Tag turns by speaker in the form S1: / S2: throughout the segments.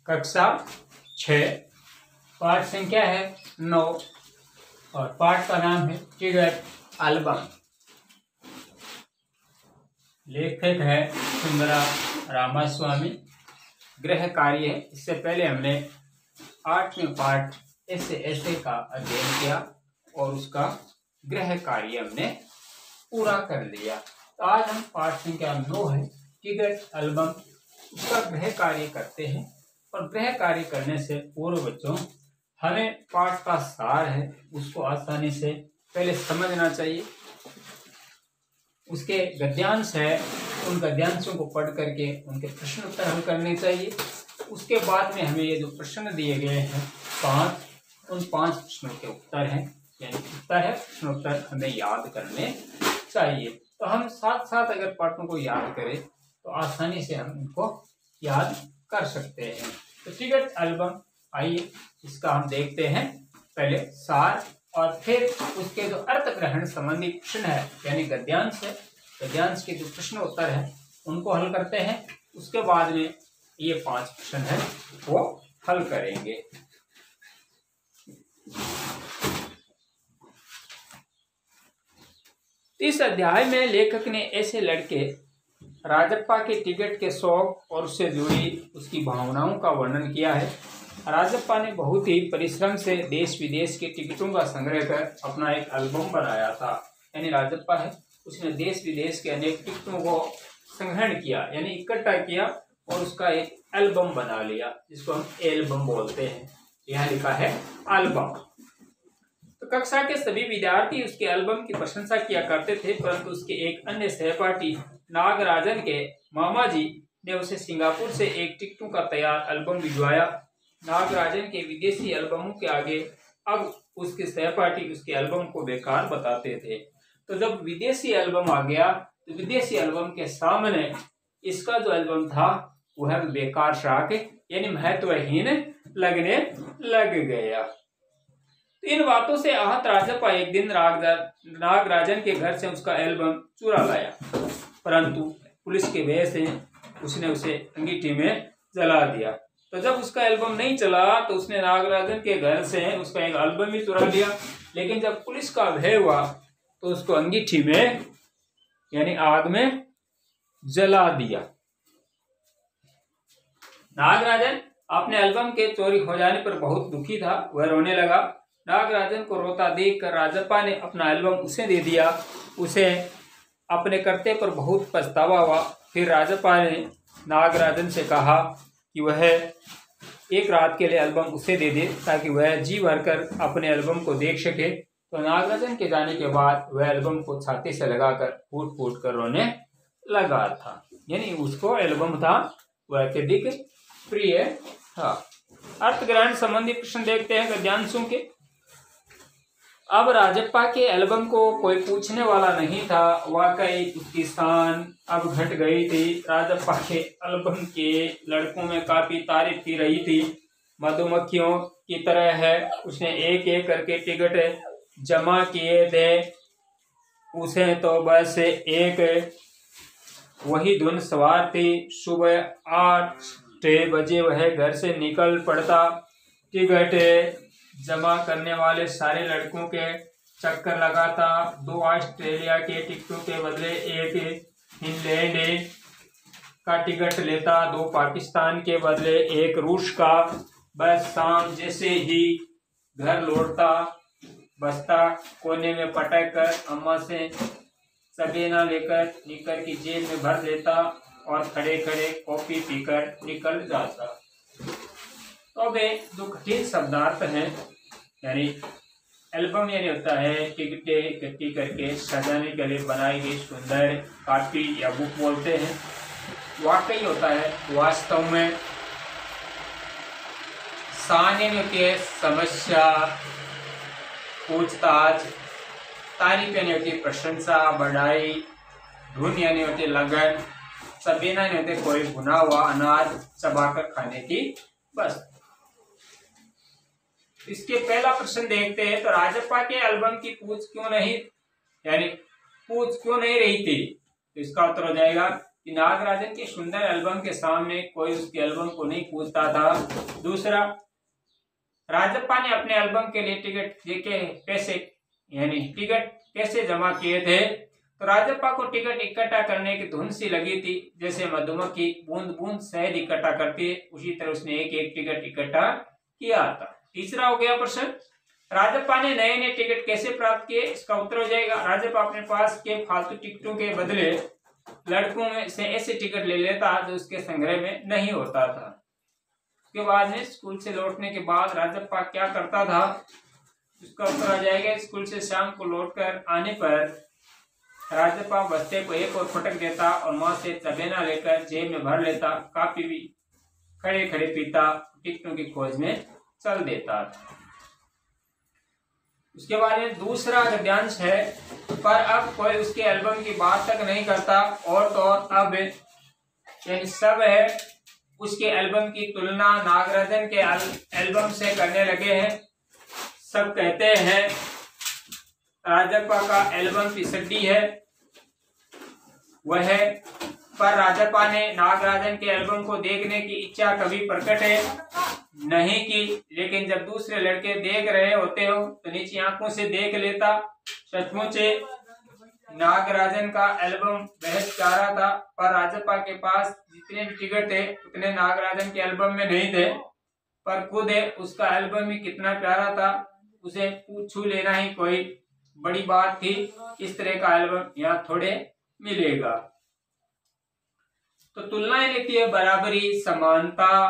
S1: कक्षा 6, पाठ संख्या है 9 और पाठ का नाम है टिकट एल्बम। लेखक है सुंदरा रामास्वामी। गृह कार्य है, इससे पहले हमने 8वें पाठ ऐसे का अध्ययन किया और उसका गृह कार्य हमने पूरा कर लिया। तो आज हम पाठ संख्या 9 है टिकट एल्बम, उसका गृह कार्य करते हैं। और गृह कार्य करने से पूर्व बच्चों हमें पाठ का सार है उसको आसानी से पहले समझना चाहिए। उसके गद्यांश है, उन गद्यांशों को पढ़ करके उनके प्रश्न उत्तर हल करने चाहिए। उसके बाद में हमें ये जो प्रश्न दिए गए हैं 5, उन 5 प्रश्नों के उत्तर हैं, यानी उत्तर है प्रश्न उत्तर हमें याद करने चाहिए। तो हम साथ साथ अगर पाठों को याद करें तो आसानी से हम इनको याद कर सकते हैं। तो टिकट एल्बम, आइए इसका हम देखते हैं पहले सार और फिर उसके जो अर्थ ग्रहण संबंधी प्रश्न है यानी गद्यांश है, गद्यांश के जो प्रश्न उत्तर है उनको हल करते हैं। उसके बाद में ये 5 प्रश्न है वो हल करेंगे। इस अध्याय में लेखक ने ऐसे लड़के राजप्पा के टिकट के शौक और उससे जुड़ी उसकी भावनाओं का वर्णन किया है। राजप्पा ने बहुत ही परिश्रम से देश विदेश के टिकटों का संग्रह कर अपना एक एल्बम बनाया था। यानी राजप्पा है, उसने देश विदेश के अनेक टिकटों को संग्रहण किया यानी इकट्ठा किया और उसका एक एल्बम बना लिया, जिसको हम एल्बम बोलते हैं। यहाँ लिखा है एल्बम। तो कक्षा के सभी विद्यार्थी उसके एल्बम की प्रशंसा किया करते थे, परंतु उसके एक अन्य सहपाठी नागराजन के मामा जी ने उसे सिंगापुर से एक टिकटों का तैयार एल्बम भिजवाया। नागराजन के विदेशी एल्बमों के आगे अब उसके सहपाठी उसके एल्बम को बेकार बताते थे। तो जब विदेशी एल्बम आ गया तो विदेशी एल्बम के सामने इसका जो एल्बम था वह बेकार शाक यानी महत्वहीन लगने लग गया। तो इन बातों से आहत राजप्पा एक दिन नागराजन के घर से उसका एल्बम चुरा लाया, परंतु पुलिस के भय से उसने उसे अंगीठी में जला दिया। तो जब उसका एल्बम नहीं चला तो उसने नागराजन के घर से उसका एक एल्बम ही चुरा लिया, लेकिन जब पुलिस का भय हुआ तो उसको अंगीठी में यानी आग में जला दिया। नागराजन अपने एल्बम के चोरी हो जाने पर बहुत दुखी था, वह रोने लगा। नागराजन को रोता देखकर राजप्पा ने अपना एल्बम उसे दे दिया। उसे अपने कर्तव्य पर बहुत पछतावा हुआ। फिर राजप्पा ने नागराजन से कहा कि वह एक रात के लिए एल्बम उसे दे दे ताकि वह जी भरकर अपने एल्बम को देख सके। तो नागराजन के जाने के बाद वह एल्बम को छाती से लगाकर फूट फूट कर रोने लगा था, यानी उसको एल्बम था वह अत्यधिक प्रिय था। अर्थ ग्रहण संबंधी प्रश्न देखते हैं गद्यांशों के। अब राजप्पा के एल्बम को कोई पूछने वाला नहीं था, वाकई उसकी शान अब घट गई थी। राजप्पा के एल्बम के लड़कों में काफी तारीफ की रही थी। मधुमक्खियों की तरह है, उसने एक एक करके टिकट जमा किए थे। उसे तो बस एक वही धुन सवार थी। सुबह 8 बजे वह घर से निकल पड़ता। टिकट जमा करने वाले सारे लड़कों के चक्कर लगाता। 2 ऑस्ट्रेलिया के टिकटों के बदले एक फिनलैंड का टिकट लेता, 2 पाकिस्तान के बदले एक रूस का। बस शाम जैसे ही घर लौटता बस्ता कोने में पटक कर अम्मा से सबेना लेकर निकर की जेब में भर देता और खड़े खड़े कॉफी पीकर निकल जाता। तो अब जो कठिन शब्दार्थ हैं यानी एल्बम यानी होता है टिकटें इकट्ठी करके सजाने के लिए बनाई गई सुंदर कॉपी या बुक बोलते हैं। वाकई होता है वास्तव में शान यानी होती है समस्या, पूछताछ, तारीफ यानी होती है प्रशंसा, बढ़ाई, धुन यानी होती है लगन, सबीना यानी होती है कोई भुना हुआ अनाज चबाकर खाने की बस। इसके पहला प्रश्न देखते हैं। तो राजप्पा के एल्बम की पूछ क्यों नहीं रही थी? तो इसका उत्तर हो जाएगा कि नागराजन के सुंदर एल्बम के सामने कोई उसके एल्बम को नहीं पूछता था। दूसरा, राजप्पा ने अपने एल्बम के लिए टिकट कैसे जमा किए थे? तो राजप्पा को टिकट इकट्ठा करने की धुन सी लगी थी, जैसे मधुमक्खी बूंद बूंद शहद इकट्ठा करती है, उसी तरह उसने एक एक टिकट इकट्ठा किया था। तीसरा हो गया प्रश्न, राजप्पा ने नए नए टिकट कैसे प्राप्त किए? इसका उत्तर हो जाएगा, राजप्पा अपने पास के फालतू टिकटों के बदले लड़कों में से ऐसे टिकट ले लेता जो उसके संग्रह में नहीं होता था। उसके बाद में स्कूल से लौटने के बाद राजप्पा क्या करता था? उसका उत्तर आ जाएगा, स्कूल से शाम को लौटकर आने पर राजप्पा बस्ते को एक और फटक देता और माँ से चबेना लेकर जेब में भर लेता, काफी भी खड़े खड़े पीता, टिकटों की खोज में चल देता था। उसके बाद में दूसरा गद्यांश है, पर अब कोई उसके एल्बम की बात तक नहीं करता, और तो और अब सब है उसके एल्बम की तुलना नागराजन के एल्बम से करने लगे हैं। सब कहते हैं राजप्पा का एल्बम पिसड्डी है वह, पर राजप्पा ने नागराजन के एल्बम को देखने की इच्छा कभी प्रकट नहीं की, लेकिन जब दूसरे लड़के देख रहे होते हो तो नीची आंखों से देख लेता। सचमुच नागराजन का एल्बम बेहद प्यारा था, पर राजप्पा के पास जितने भी टिकट थे उतने नागराजन के एल्बम में नहीं थे, पर खुद उसका एल्बम ही कितना प्यारा था, उसे छू लेना ही कोई बड़ी बात थी। इस तरह का एल्बम यहाँ थोड़े मिलेगा। तो तुलनाएं लिखती है, बराबरी, समानता,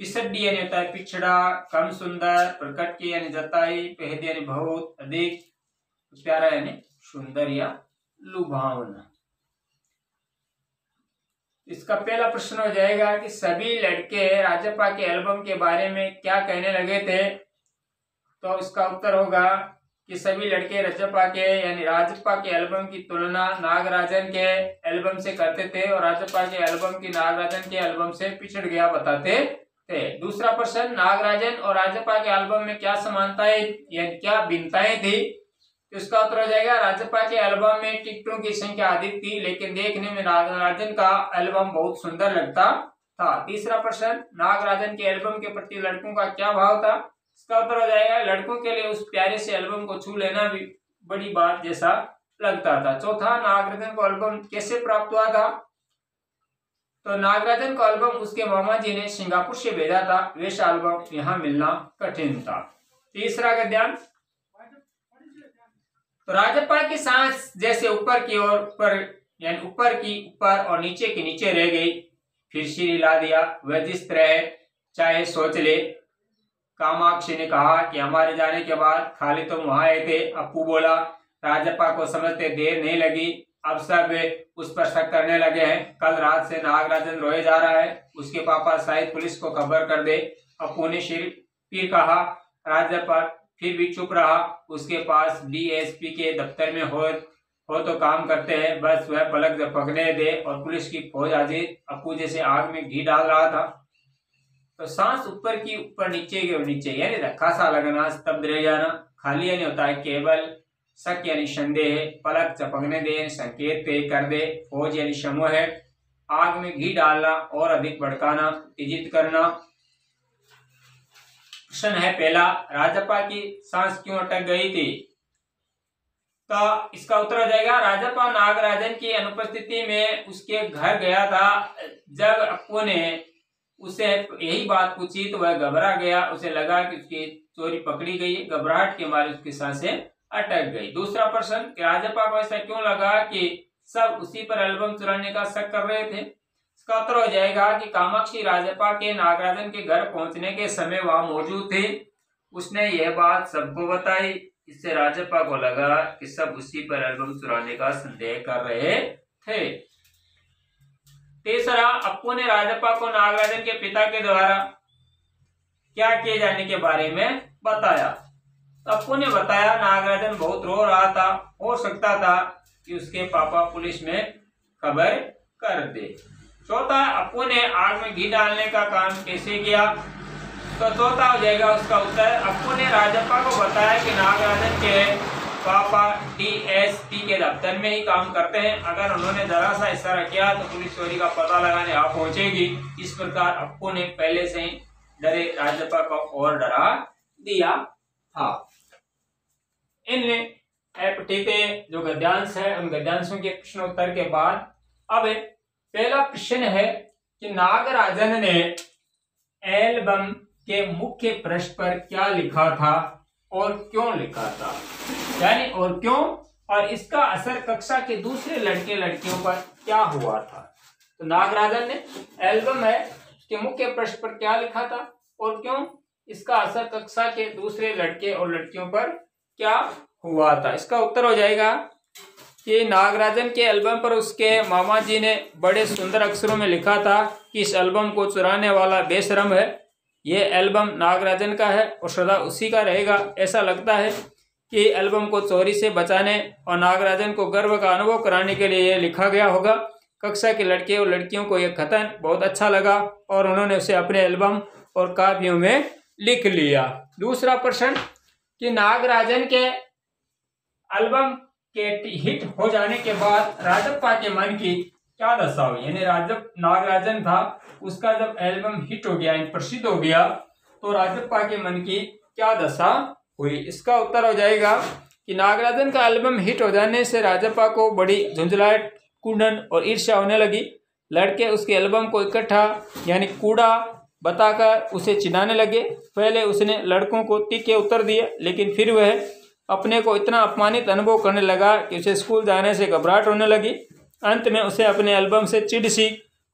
S1: पिसड्डी यानी होता है पिछड़ा, कम सुंदर, प्रकट की यानी जताई, बेहद यानी बहुत, अधिक, प्यारा यानी सुंदर या लुभावना। इसका पहला प्रश्न हो जाएगा कि सभी लड़के राजप्पा के एल्बम के बारे में क्या कहने लगे थे? तो इसका उत्तर होगा कि सभी लड़के राजप्पा के एल्बम की तुलना नागराजन के एल्बम से करते थे और राजप्पा के एल्बम की नागराजन के एल्बम से पिछड़ गया बताते थे। दूसरा प्रश्न, नागराजन और राजप्पा के एल्बम में क्या समानताएं यानी क्या भिन्नताएं थी? तो इसका उत्तर हो जाएगा, राजप्पा के एल्बम में टिकटों की संख्या अधिक थी, लेकिन देखने में नागराजन का एल्बम बहुत सुंदर लगता था। तीसरा प्रश्न, नागराजन के एल्बम के प्रति लड़कों का क्या भाव था? इसका उत्तर हो जाएगा, लड़कों के लिए उस प्यारे से एल्बम को छू लेना भी बड़ी बात जैसा लगता था। चौथा, नागराजन को एल्बम कैसे प्राप्त हुआ था? तो नागराजन का एल्बम उसके मामा जी ने सिंगापुर से भेजा था, वैसा एल्बम यहाँ मिलना कठिन था। तीसरा गद्यांश, तो राजप्पा की सांस जैसे ऊपर की ओर यानी ऊपर और नीचे की नीचे रह गई, फिर सिर हिला दिया, वह जिस तरह चाहे सोच ले। कामाक्षी ने कहा कि हमारे जाने के बाद खाली तुम वहां आए थे। अप्पू बोला, राजप्पा को समझते देर नहीं लगी, अब सब उस पर शक करने लगे हैं। कल रात से नागराजन रोए जा रहा है, उसके पापा शायद पुलिस को खबर कर दे। अप्पू ने फिर कहा, राजप्पा फिर भी चुप रहा। उसके पास डीएसपी के दफ्तर में हो तो काम करते हैं, बस वह पलक झपकने दे और पुलिस की फौज हाजिर। अप्पू जैसे आग में घी डाल रहा था। तो सांस ऊपर की ऊपर नीचे की और नीचे यानी रखा सा लगना, स्तब्ध रह जाना। खाली यानी होता है केवल, शक यानी संदेह, पलक झपकने दे संकेत तय कर दे, फौज यानी समूह है, आग में घी डालना और अधिक भड़काना, उत्तेजित करना। प्रश्न है पहला, राजप्पा की सांस क्यों अटक गई थी? तो इसका उत्तर हो जाएगा, राजप्पा नागराजन की अनुपस्थिति में उसके घर गया था। जब अप्पू ने उसे यही बात पूछी तो वह घबरा गया, उसे लगा कि उसकी चोरी पकड़ी गई, घबराहट के मारे उसकी सांसें अटक गई। दूसरा प्रश्न, राजप्पा को ऐसा क्यों लगा कि सब उसी पर एल्बम चुराने का शक कर रहे थे? इसका उत्तर हो जाएगा कि कामाक्षी राजप्पा के नागराजन के घर पहुंचने के समय वहां मौजूद थे। उसने यह बात सबको बताई, इससे राजप्पा को लगा कि सब उसी पर एल्बम चुराने का संदेह कर रहे थे। तीसरा, अप्पू ने राजप्पा को नागराजन के पिता के द्वारा क्या किए जाने के बारे में बताया। अप्पू ने बताया, नागराजन बहुत रो रहा था, हो सकता था कि उसके पापा पुलिस में खबर कर दे। चौथा, अप्पू ने आग में घी डालने का काम कैसे किया? तो चौथा हो जाएगा उसका उत्तर, अप्पू ने राजप्पा को बताया कि नागराजन के पापा DSP के दफ्तर में ही काम करते हैं। अगर उन्होंने जरा सा इशारा किया तो पुलिस चोरी का पता लगाने आ पहुंचेगी। इस प्रकार अप्पू ने पहले से ही डरे राजप्पा को और डरा दिया था। इनने एपटीते जो गद्यांश है उन गद्यांशों के प्रश्नोत्तर के बाद अब पहला प्रश्न है कि नागराजन ने एल्बम के मुख्य पृष्ठ पर क्या लिखा था और क्यों लिखा था, यानी और क्यों, और इसका असर कक्षा के दूसरे लड़के लड़कियों पर क्या हुआ था। तो नागराजन ने एल्बम है उसके मुख्य पृष्ठ पर क्या लिखा था और क्यों, इसका असर कक्षा के दूसरे लड़के और लड़कियों पर क्या हुआ था। इसका उत्तर हो जाएगा कि नागराजन के एल्बम पर उसके मामा जी ने बड़े सुंदर अक्षरों में लिखा था कि इस एल्बम को चुराने वाला बेशरम है। ये एल्बम नागराजन का है और सदा उसी का रहेगा। ऐसा लगता है कि एल्बम को चोरी से बचाने और नागराजन को गर्व का अनुभव कराने के लिए यह लिखा गया होगा। कक्षा के लड़के और लड़कियों को यह कथन बहुत अच्छा लगा और उन्होंने उसे अपने एल्बम और कापियों में लिख लिया। दूसरा प्रश्न कि नागराजन के एल्बम के हिट हो जाने के बाद राजप्पा के मन की क्या दशा हुई, यानी नागराजन था उसका जब एल्बम हिट हो गया, प्रसिद्ध हो गया, तो राजप्पा के मन की क्या दशा हुई। इसका उत्तर हो जाएगा कि नागराजन का एल्बम हिट हो जाने से राजप्पा को बड़ी झुंझलाहट, कुंडन और ईर्ष्या होने लगी। लड़के उसके एल्बम को इकट्ठा यानी कूड़ा बताकर उसे चिढ़ाने लगे। पहले उसने लड़कों को तीखे उत्तर दिए, लेकिन फिर वह अपने को इतना अपमानित अनुभव करने लगा कि उसे स्कूल जाने से घबराहट होने लगी। अंत में उसे अपने एल्बम से चिढ़ सी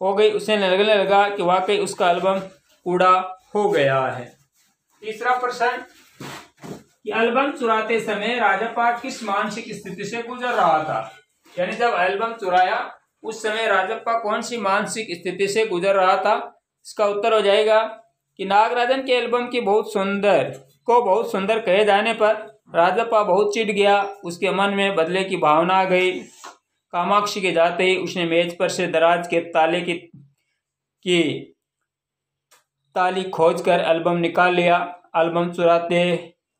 S1: हो गई। उसे लगने लगा कि वाकई उसका एल्बम कूड़ा हो गया है। तीसरा प्रश्न कि एल्बम चुराते समय राजप्पा किस मानसिक स्थिति से गुजर रहा था, यानी जब एल्बम चुराया उस समय राजप्पा कौन सी मानसिक स्थिति से गुजर रहा था। इसका उत्तर हो जाएगा कि नागराजन के एल्बम की बहुत सुंदर कहे जाने पर राजप्पा बहुत चिढ़ गया। उसके मन में बदले की भावना आ गई। कामाक्षी के जाते ही उसने मेज पर से दराज के ताले की ताली खोजकर एल्बम निकाल लिया। एल्बम चुराते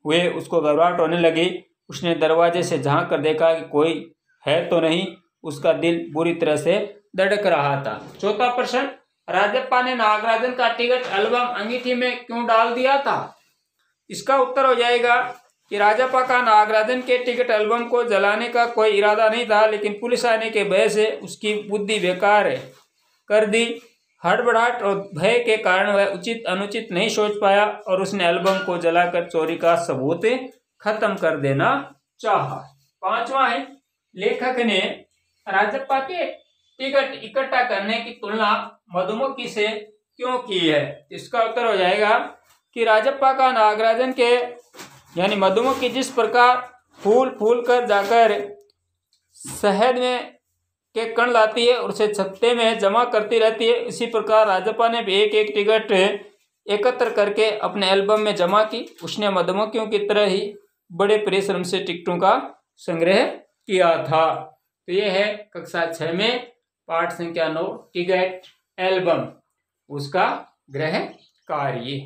S1: हुए उसको घबराहट होने लगी। उसने दरवाजे से झांक कर देखा कि कोई है तो नहीं। उसका दिल बुरी तरह से धड़क रहा था। चौथा प्रश्न, राजप्पा ने नागराजन का टिकट एल्बम अंगीठी में क्यों डाल दिया था। इसका उत्तर हो जाएगा कि राजप्पा का नागराजन के टिकट एल्बम को जलाने का कोई इरादा नहीं था, लेकिन पुलिस आने के भय से उसकी बुद्धि बेकार कर दी। हड़बड़ाहट और भय के कारण वह उचित अनुचित नहीं सोच पाया और उसने एल्बम को जलाकर चोरी का सबूत खत्म कर देना चाहा। पांचवा है, लेखक ने राजप्पा के टिकट इकट्ठा करने की तुलना मधुमक्खी से क्यों की है। इसका उत्तर हो जाएगा कि राजप्पा का नागराजन के यानी मधुमक्खी जिस प्रकार फूल कर जाकर शहद में के कण लाती है और उसे छत्ते में जमा करती रहती है, इसी प्रकार राजप्पा ने भी एक एक टिकट एकत्र करके अपने एल्बम में जमा की। उसने मधुमक्खियों की तरह ही बड़े परिश्रम से टिकटों का संग्रह किया था। तो यह है कक्षा 6 में पाठ संख्या 9 टिकट एल्बम उसका गृह कार्य।